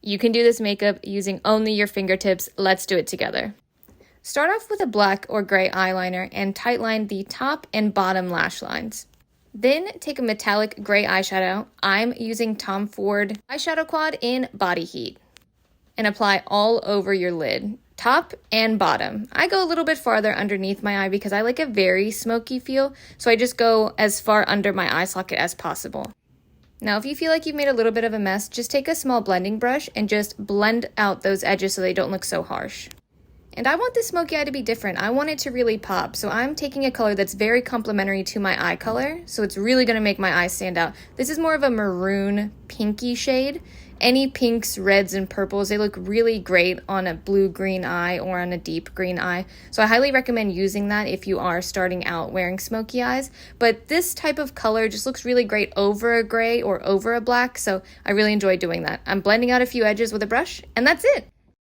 You can do this makeup using only your fingertips. Let's do it together. Start off with a black or gray eyeliner and tightline the top and bottom lash lines. Then take a metallic gray eyeshadow. I'm using Tom Ford Eyeshadow Quad in Body Heat. And apply all over your lid, top and bottom. I go a little bit farther underneath my eye because I like a very smoky feel, so I just go as far under my eye socket as possible. Now, if you feel like you've made a little bit of a mess, just take a small blending brush and just blend out those edges so they don't look so harsh. And I want this smoky eye to be different. I want it to really pop, so I'm taking a color that's very complementary to my eye color, so it's really gonna make my eyes stand out. This is more of a maroon pinky shade. Any pinks, reds, and purples, they look really great on a blue-green eye or on a deep green eye. So I highly recommend using that if you are starting out wearing smoky eyes. But this type of color just looks really great over a gray or over a black, so I really enjoy doing that. I'm blending out a few edges with a brush, and that's it.